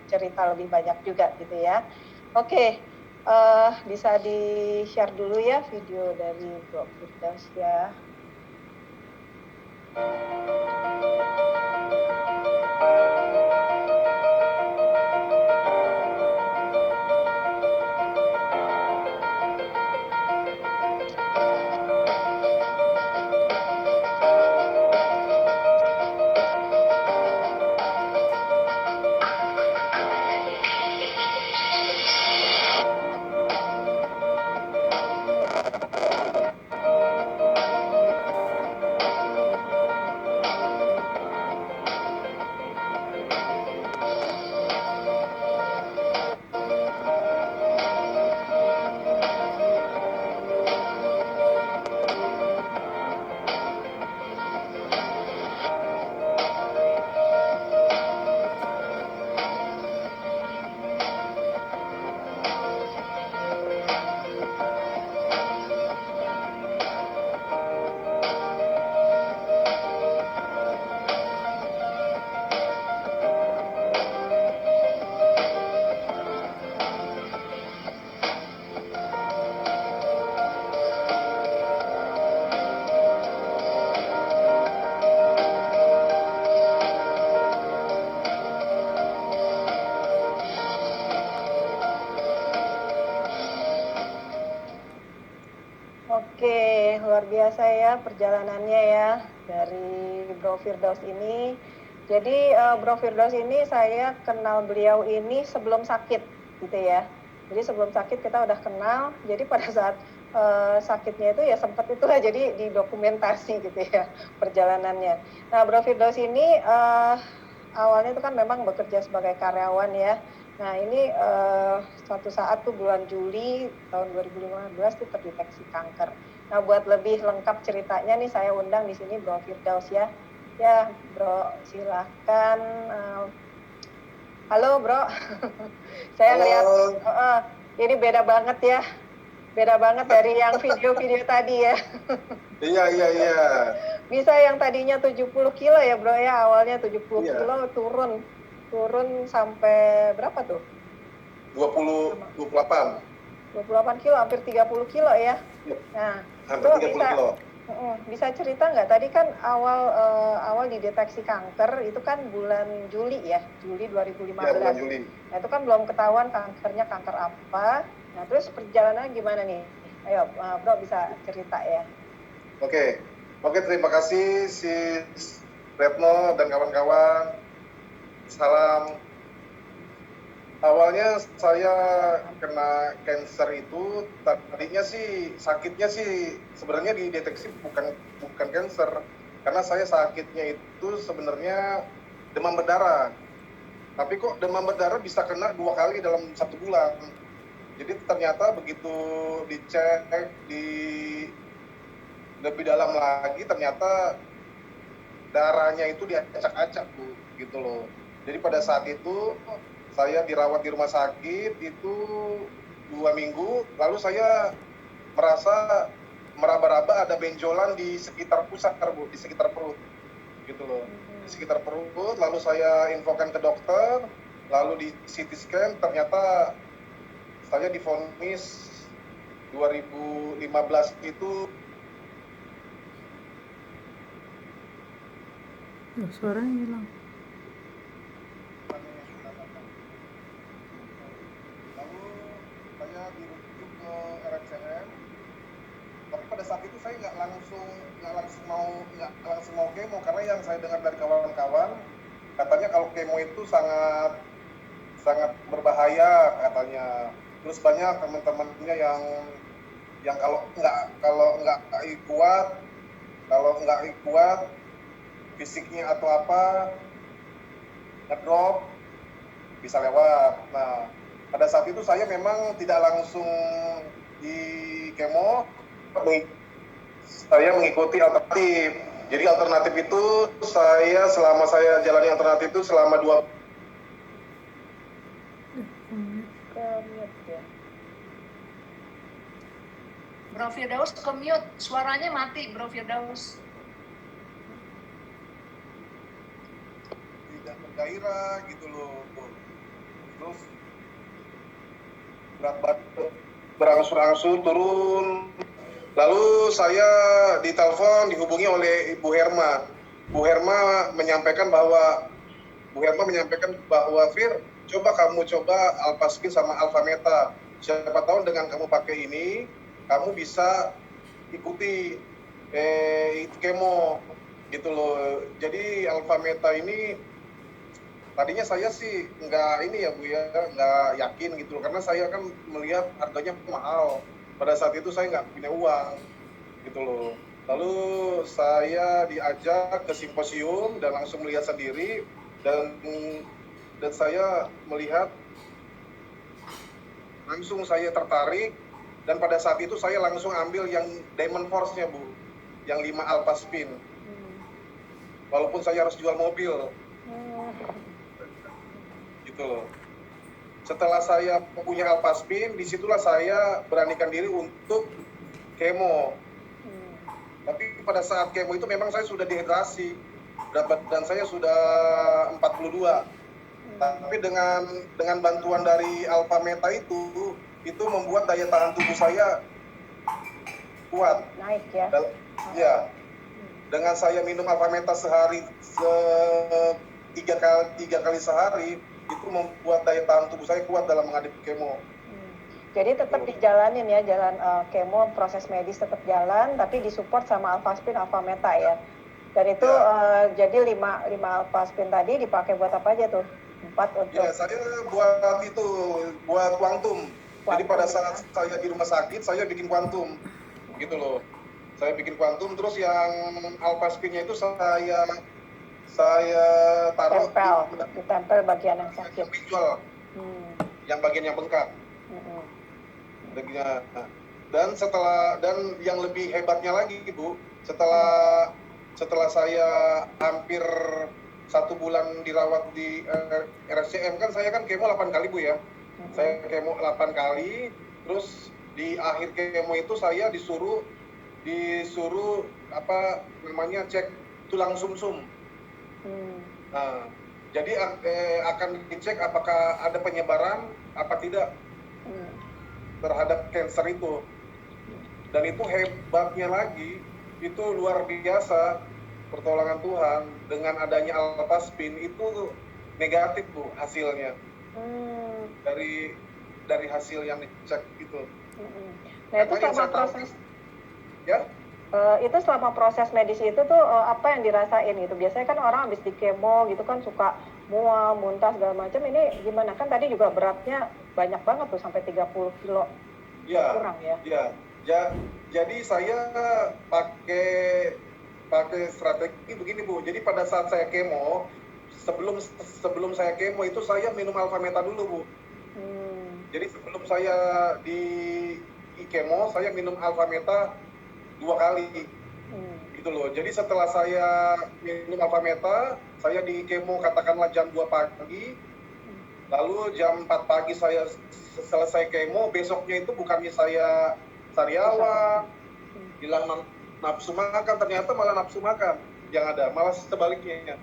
cerita lebih banyak juga gitu ya. Oke, bisa di-share dulu ya video dari Bro Firdaus ya. Oke, luar biasa ya perjalanannya ya dari Bro Firdaus ini. Jadi Bro Firdaus ini saya kenal beliau ini sebelum sakit gitu ya. Jadi sebelum sakit kita udah kenal. Jadi pada saat sakitnya itu ya sempat itulah jadi didokumentasi gitu ya perjalanannya. Nah Bro Firdaus ini awalnya itu kan memang bekerja sebagai karyawan ya. Nah ini suatu saat tuh bulan Juli tahun 2015 tuh terdeteksi kanker. Nah buat lebih lengkap ceritanya nih saya undang di sini Bro Firdaus ya. Ya Bro silahkan. Halo Bro, saya lihat ini beda banget ya. Beda banget dari yang video-video tadi ya. Iya. Bisa yang tadinya 70 kilo ya Bro ya, awalnya 70 kilo turun sampai berapa tuh? 28 kilo, hampir 30 kilo ya. Nah, hampir 30 kilo. Bisa cerita nggak? Tadi kan awal dideteksi kanker itu kan bulan Juli ya, Juli 2015. Ya, bulan Juli. Nah, itu kan belum ketahuan kankernya kanker apa. Nah, terus perjalanannya gimana nih? Ayo, Bro bisa cerita ya. Oke, terima kasih Sis Retno dan kawan-kawan. Salam. Awalnya saya kena cancer itu tadinya sih sakitnya sih sebenarnya dideteksi bukan cancer karena saya sakitnya itu sebenarnya demam berdarah. Tapi kok demam berdarah bisa kena 2 kali dalam 1 bulan. Jadi ternyata begitu dicek di lebih dalam lagi ternyata darahnya itu diacak-acak tuh gitu loh. Jadi pada saat itu saya dirawat di rumah sakit itu 2 minggu, lalu saya merasa meraba-raba ada benjolan di sekitar pusat, Bu, di sekitar perut, gitu loh. Di sekitar perut, lalu saya infokan ke dokter, lalu di CT scan, ternyata saya divonis 2015 itu. Suaranya hilang. Saya dirujuk ke RSCM, tapi pada saat itu saya nggak langsung mau kemo karena yang saya dengar dari kawan-kawan katanya kalau kemo itu sangat berbahaya katanya. Terus banyak teman-temannya yang kalau nggak kuat fisiknya atau apa ngedrop bisa lewat. Nah pada saat itu saya memang tidak langsung di kemo, saya mengikuti alternatif. Jadi alternatif itu selama saya jalani alternatif itu selama 2 Bro Firdaus ke-mute, suaranya mati Bro Firdaus. tidak bergairah gitu loh. terus berat badan berangsur-angsur turun. Lalu saya ditelepon, dihubungi oleh Ibu Herma. Bu Herma menyampaikan bahwa Fir, kamu coba Alphaspin sama Alphameta. Siapa tahu dengan kamu pakai ini, kamu bisa ikuti kemo gitu loh. Jadi Alphameta ini tadinya saya sih nggak yakin gitu loh, karena saya kan melihat harganya mahal. Pada saat itu saya nggak punya uang gitu loh. Lalu saya diajak ke simposium dan langsung melihat sendiri, dan saya melihat, langsung saya tertarik, dan pada saat itu saya langsung ambil yang Diamond Force-nya Bu, yang 5 Alphaspin. Walaupun saya harus jual mobil. Gitu loh. Setelah saya punya Alphaspin, disitulah saya beranikan diri untuk kemo. Tapi pada saat kemo itu memang saya sudah dehidrasi, berat badan saya sudah 42. Tapi dengan bantuan dari Alphameta itu membuat daya tahan tubuh saya kuat. Naik ya? Ya. Dengan saya minum Alphameta sehari, 3 kali sehari, itu membuat daya tahan tubuh saya kuat dalam menghadapi kemo. Jadi tetap dijalanin ya, jalan kemo, proses medis tetap jalan, tapi disupport sama Alphaspin, Alphameta ya. Dan itu jadi 5 Alphaspin tadi dipakai buat apa aja tuh? 4 untuk... Ya, saya buat kuantum. Jadi pada saat saya di rumah sakit, saya bikin kuantum. Gitu loh. Saya bikin kuantum, terus yang Alphaspin-nya itu saya taruh ditempel bagian yang sakit. Yang bagian yang bengkak. Dan yang lebih hebatnya lagi Bu, setelah saya hampir 1 bulan dirawat di RSCM, kan saya kan kemo 8 kali Bu ya. Saya kemo 8 kali, terus di akhir kemo itu saya disuruh cek tulang sumsum. Nah, jadi akan dicek apakah ada penyebaran apa tidak terhadap kanker itu. Dan itu hebatnya lagi, itu luar biasa pertolongan Tuhan, dengan adanya Alphaspin itu negatif Bu hasilnya. Dari hasil yang dicek gitu. Nah, itu selama proses ya? Itu selama proses medis itu tuh apa yang dirasain gitu? Biasanya kan orang habis di kemo gitu kan suka mual, muntah segala macam. Ini gimana? Kan tadi juga beratnya banyak banget tuh, sampai 30 kilo kurang ya? Ya, jadi saya pakai strategi begini Bu. Jadi pada saat saya kemo, sebelum saya kemo itu saya minum Alphameta dulu Bu. Jadi sebelum saya di kemo, saya minum Alphameta 2 kali. Gitu loh. Jadi setelah saya minum Alphameta, saya di kemo katakanlah jam 2 pagi. Lalu jam 4 pagi saya selesai kemo, besoknya itu bukannya saya sariawan, hilang nafsu makan, ternyata malah nafsu makan yang ada, malah sebaliknya.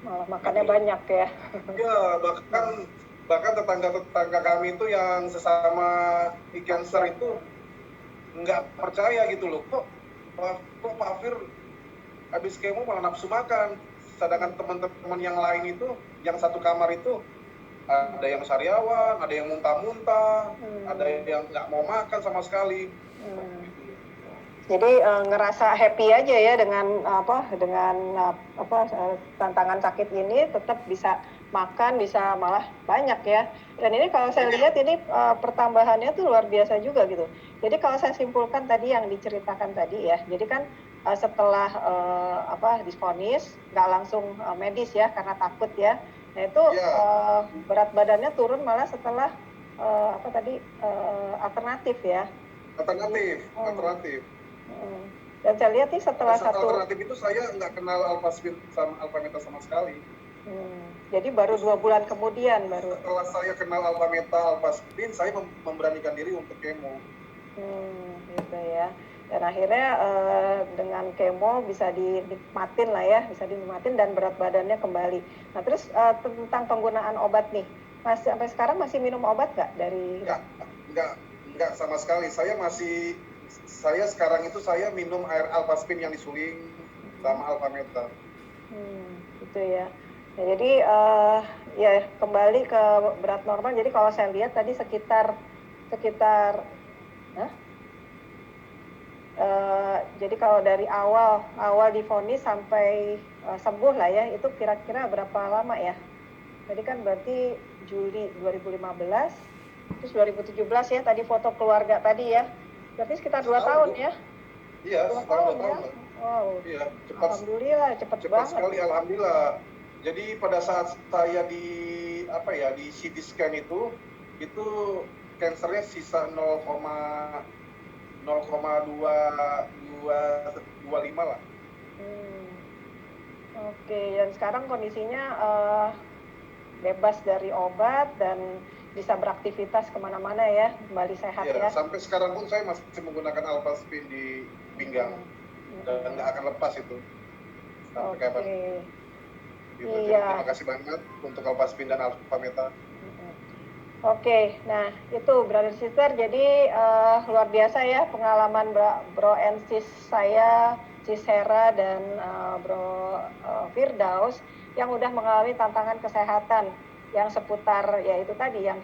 Malah makannya banyak ya? Ya, bahkan tetangga kami itu yang sesama e-cancer itu nggak percaya gitu loh, kok Pak Fir habis kemo malah nafsu makan, sedangkan teman-teman yang lain itu, yang satu kamar itu, ada yang sariawan, ada yang muntah-muntah, ada yang nggak mau makan sama sekali. Jadi ngerasa happy aja ya dengan tantangan sakit ini, tetap bisa makan, bisa malah banyak ya. Dan ini kalau saya lihat ini pertambahannya tuh luar biasa juga gitu. Jadi kalau saya simpulkan tadi yang diceritakan tadi ya, jadi kan setelah divonis nggak langsung medis ya karena takut ya. Nah itu berat badannya turun malah setelah alternatif ya. Alternatif. Dan saya lihat nih setelah alternatif itu saya nggak kenal Alphaspin sama Alphameta sama sekali. Jadi baru 2 bulan kemudian baru. Setelah saya kenal Alphameta, Alphaspin, saya memberanikan diri untuk kemo. Gitu ya. Dan akhirnya dengan kemo bisa dinikmatin lah ya, bisa dinikmatin dan berat badannya kembali. Nah terus tentang penggunaan obat nih, sampai sekarang masih minum obat nggak dari? Enggak sama sekali. Saya sekarang itu saya minum air Alphaspin yang disuling sama Alphameta. Gitu ya. Nah, jadi ya kembali ke berat normal. Jadi kalau saya lihat tadi sekitar jadi kalau dari awal divonis sampai sembuh lah ya, itu kira-kira berapa lama ya? Tadi kan berarti Juli 2015, terus 2017 ya tadi foto keluarga tadi ya. Berarti sekitar 2 tahun ya? Iya, 2 sekitar 2 tahun ya? tahun. Wow. Iya, Alhamdulillah cepat banget. sekali, alhamdulillah. Jadi pada saat saya di CT scan itu kansernya sisa 0,225 lah. Oke, dan sekarang kondisinya bebas dari obat dan bisa beraktivitas kemana-mana ya, kembali sehat ya. Sampai sekarang pun saya masih menggunakan Alphaspin di pinggang dan nggak akan lepas itu sampai kapan. Gitu. Jadi terima kasih banget untuk Alphaspin dan Alphameta. Oke, nah itu brother sister, jadi luar biasa ya pengalaman Bro and Sis saya, Sis Hera dan Bro Firdaus yang udah mengalami tantangan kesehatan yang seputar ya itu tadi yang